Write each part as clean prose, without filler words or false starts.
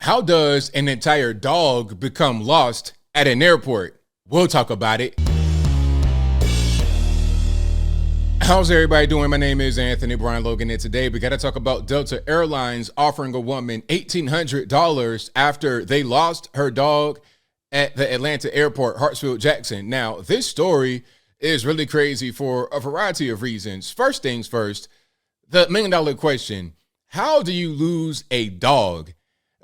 How does an entire dog become lost at an airport? We'll talk about it. How's everybody doing? My name is Anthony Brian Logan, and today we got to talk about Delta Airlines offering a woman $1,800 after they lost her dog at the Atlanta airport, Hartsfield-Jackson. Now, this story is really crazy for a variety of reasons. First things first, the million-dollar question: how do you lose a dog?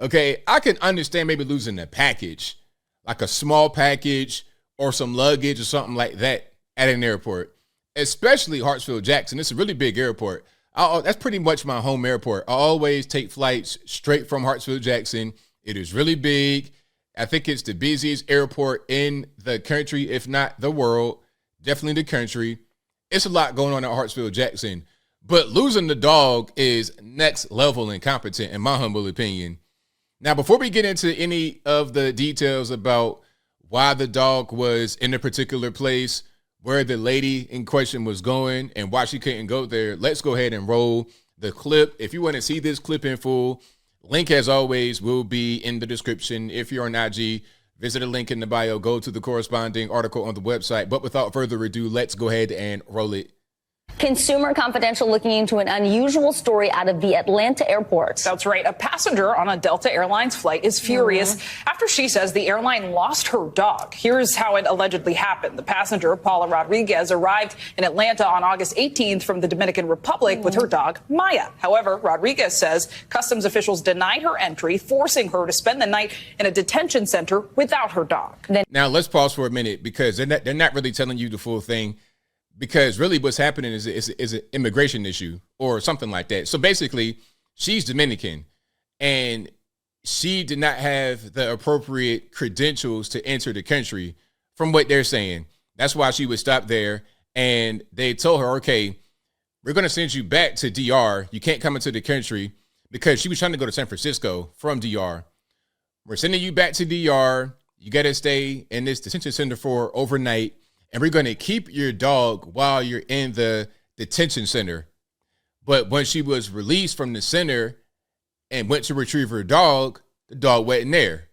Okay, I can understand maybe losing a package, like a small package or some luggage or something like that at an airport, especially Hartsfield-Jackson. It's a really big airport. That's pretty much my home airport. I always take flights straight from Hartsfield-Jackson. It is really big. I think it's the busiest airport in the country, if not the world, definitely the country. It's a lot going on at Hartsfield-Jackson, but losing the dog is next level incompetent, in my humble opinion. Now, before we get into any of the details about why the dog was in a particular place, where the lady in question was going, and why she couldn't go there, let's go ahead and roll the clip. If you want to see this clip in full, link, as always, will be in the description. If you're on IG, visit a link in the bio, go to the corresponding article on the website. But without further ado, let's go ahead and roll it. Consumer Confidential looking into an unusual story out of the Atlanta airport. That's right. A passenger on a Delta Airlines flight is furious after she says the airline lost her dog. Here's how it allegedly happened. The passenger, Paula Rodriguez, arrived in Atlanta on August 18th from the Dominican Republic with her dog, Maya. However, Rodriguez says customs officials denied her entry, forcing her to spend the night in a detention center without her dog. Now, let's pause for a minute, because they're not really telling you the full thing. Because really what's happening is an immigration issue or something like that. So basically, she's Dominican, and she did not have the appropriate credentials to enter the country, from what they're saying. That's why she was stopped there. And they told her, okay, we're going to send you back to DR. You can't come into the country, because she was trying to go to San Francisco from DR. We're sending you back to DR. You got to stay in this detention center for overnight. And we're going to keep your dog while you're in the detention center. But when she was released from the center and went to retrieve her dog, the dog wasn't there.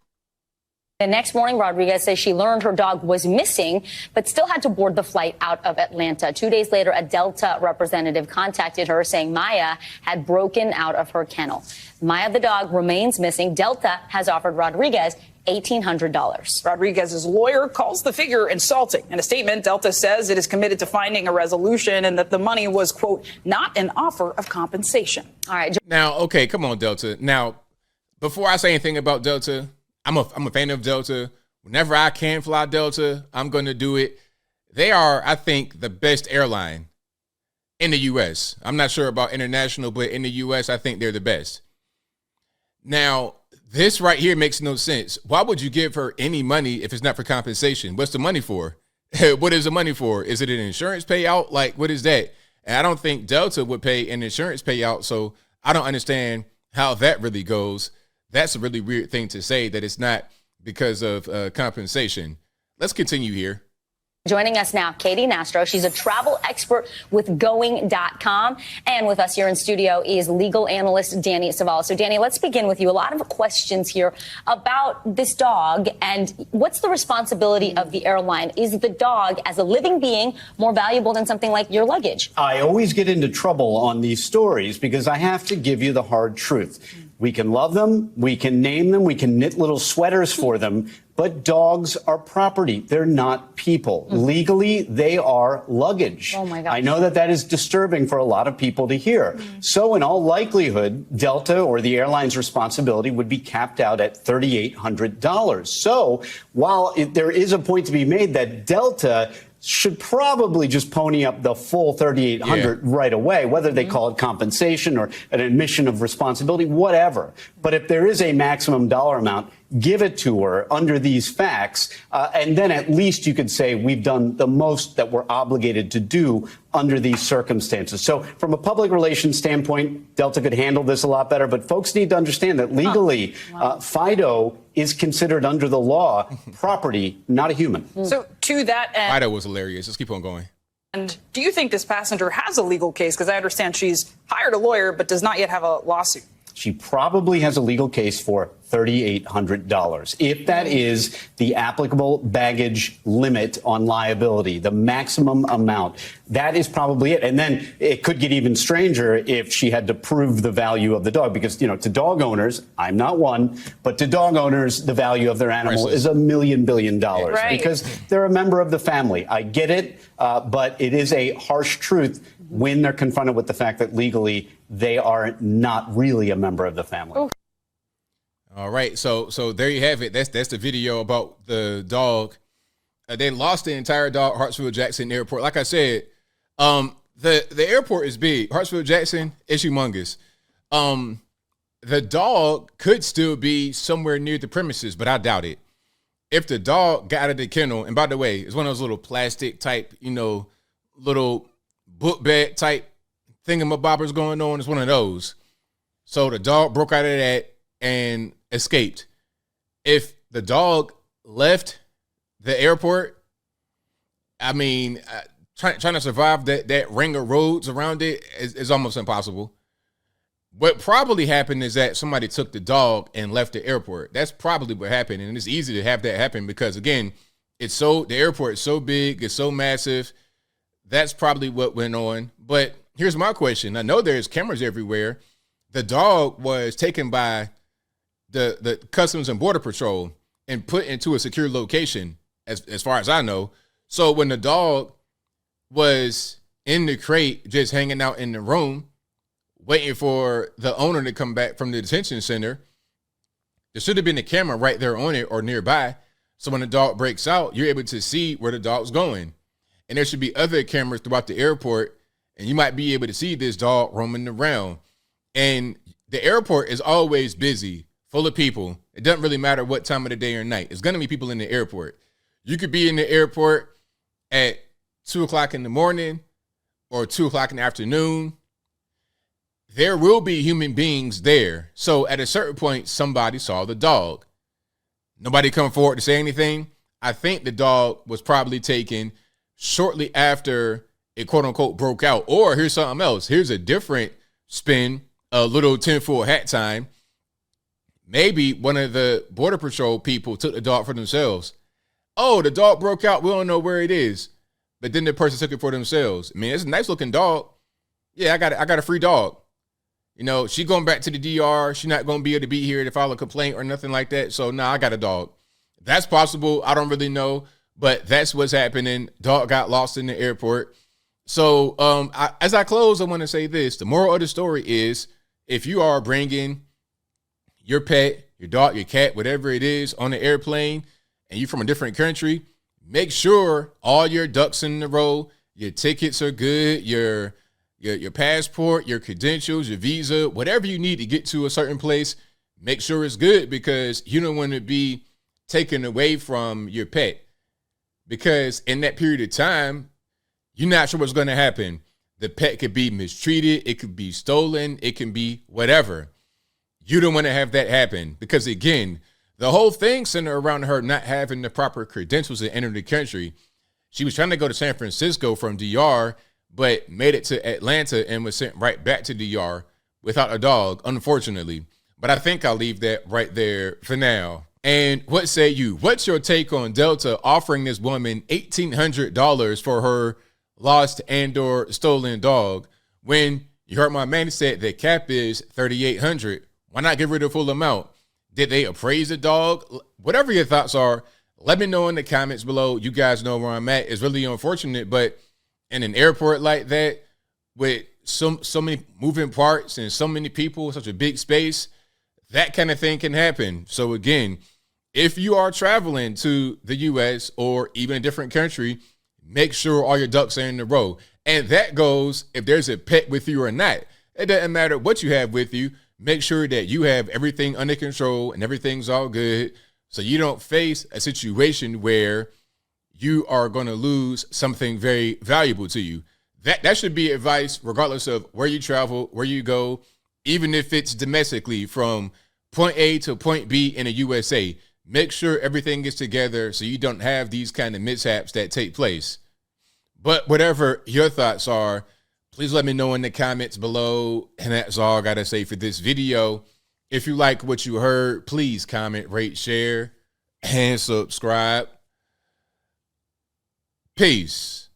The next morning, Rodriguez says she learned her dog was missing, but still had to board the flight out of Atlanta. 2 days later, a Delta representative contacted her saying Maya had broken out of her kennel. Maya, the dog, remains missing. Delta has offered Rodriguez $1,800. Rodriguez's lawyer calls the figure insulting. In a statement, Delta says it is committed to finding a resolution and that the money was, quote, not an offer of compensation. All right. Now, okay, come on, Delta. Now, before I say anything about Delta, I'm a fan of Delta. Whenever I can fly Delta, I'm going to do it. They are, I think, the best airline in the U.S. I'm not sure about international, but in the U.S., I think they're the best. Now, this right here makes no sense. Why would you give her any money if it's not for compensation? What's the money for? What is the money for? Is it an insurance payout? Like, what is that? And I don't think Delta would pay an insurance payout, so I don't understand how that really goes. That's a really weird thing to say, that it's not because of compensation. Let's continue here. Joining us now, Katie Nastro. She's a travel expert with Going.com. And with us here in studio is legal analyst Danny Savala. So, Danny, let's begin with you. A lot of questions here about this dog and what's the responsibility of the airline? Is the dog, as a living being, more valuable than something like your luggage? I always get into trouble on these stories because I have to give you the hard truth. We can love them, we can name them, we can knit little sweaters for them, but dogs are property. They're not people. Legally, they are luggage. Oh my God. I know that is disturbing for a lot of people to hear. So in all likelihood, Delta or the airline's responsibility would be capped out at $3,800. So while there is a point to be made that Delta should probably just pony up the full $3,800 right away, whether they call it compensation or an admission of responsibility, whatever. But if there is a maximum dollar amount, give it to her under these facts, and then at least you could say we've done the most that we're obligated to do under these circumstances. So from a public relations standpoint, Delta could handle this a lot better, but folks need to understand that legally, Fido is considered under the law property, not a human. So to that end, Fido was hilarious. Let's keep on going. And do you think this passenger has a legal case? Because I understand she's hired a lawyer but does not yet have a lawsuit. she probably has a legal case for $3,800. If that is the applicable baggage limit on liability, the maximum amount, that is probably it. And then it could get even stranger if she had to prove the value of the dog, because, you know, to dog owners, I'm not one, but to dog owners, the value of their animal is $1 million billion Right. because they're a member of the family. I get it, but it is a harsh truth when they're confronted with the fact that legally they are not really a member of the family. Ooh. All right, so there you have it. That's the video about the dog. They lost the entire dog, Hartsfield-Jackson Airport. Like I said, the airport is big. Hartsfield-Jackson is humongous. The dog could still be somewhere near the premises, but I doubt it. If the dog got out of the kennel, and by the way, it's one of those little plastic type, you know, little book bag type thingamabobbers going on. It's one of those. So the dog broke out of that and escaped. If the dog left the airport, I mean, trying to survive that ring of roads around it is almost impossible. What probably happened is that somebody took the dog and left the airport. That's probably what happened, and it's easy to have that happen because, again, the airport is so big, it's so massive. That's probably what went on. But here's my question. I know there's cameras everywhere. The dog was taken by the Customs and Border Patrol and put into a secure location, as far as I know. So when the dog was in the crate, just hanging out in the room, waiting for the owner to come back from the detention center, there should have been a camera right there on it or nearby. So when the dog breaks out, you're able to see where the dog's going. And there should be other cameras throughout the airport, and you might be able to see this dog roaming around. And the airport is always busy, full of people. It doesn't really matter what time of the day or night. It's going to be people in the airport. You could be in the airport at 2 o'clock in the morning or 2 o'clock in the afternoon. There will be human beings there. So at a certain point, somebody saw the dog. Nobody come forward to say anything. I think the dog was probably taken shortly after it quote unquote broke out. Or here's something else. Here's a different spin, a little tinfoil hat time. Maybe one of the Border Patrol people took the dog for themselves. Oh, the dog broke out. We don't know where it is. But then the person took it for themselves. I mean, it's a nice looking dog. Yeah, I got a free dog. You know, she going back to the DR. She's not going to be able to be here to file a complaint or nothing like that. So, I got a dog. That's possible. I don't really know. But that's what's happening. Dog got lost in the airport. So as I close, I want to say this. The moral of the story is if you are bringing your pet, your dog, your cat, whatever it is on the airplane, and you're from a different country, make sure all your ducks in a row, your tickets are good, your passport, your credentials, your visa, whatever you need to get to a certain place, make sure it's good because you don't want to be taken away from your pet. Because in that period of time, you're not sure what's going to happen. The pet could be mistreated. It could be stolen. It can be whatever. You don't want to have that happen because, again, the whole thing centered around her not having the proper credentials to enter the country. She was trying to go to San Francisco from DR, but made it to Atlanta and was sent right back to DR without a dog, unfortunately. But I think I'll leave that right there for now. And what say you? What's your take on Delta offering this woman $1,800 for her lost and/or stolen dog when you heard my man said the cap is $3,800? Why not give her the full amount? Did they appraise the dog? Whatever your thoughts are, let me know in the comments below. You guys know where I'm at. It's really unfortunate, but in an airport like that with so many moving parts and so many people, such a big space, that kind of thing can happen. So again, if you are traveling to the U.S. or even a different country, make sure all your ducks are in a row. And that goes if there's a pet with you or not. It doesn't matter what you have with you. Make sure that you have everything under control and everything's all good so you don't face a situation where you are going to lose something very valuable to you. That should be advice regardless of where you travel, where you go, even if it's domestically from point A to point B in the USA. Make sure everything is together so you don't have these kind of mishaps that take place. But whatever your thoughts are, Please let me know in the comments below. And that's all I got to say for this video. If you like what you heard, please comment, rate, share, and subscribe. Peace.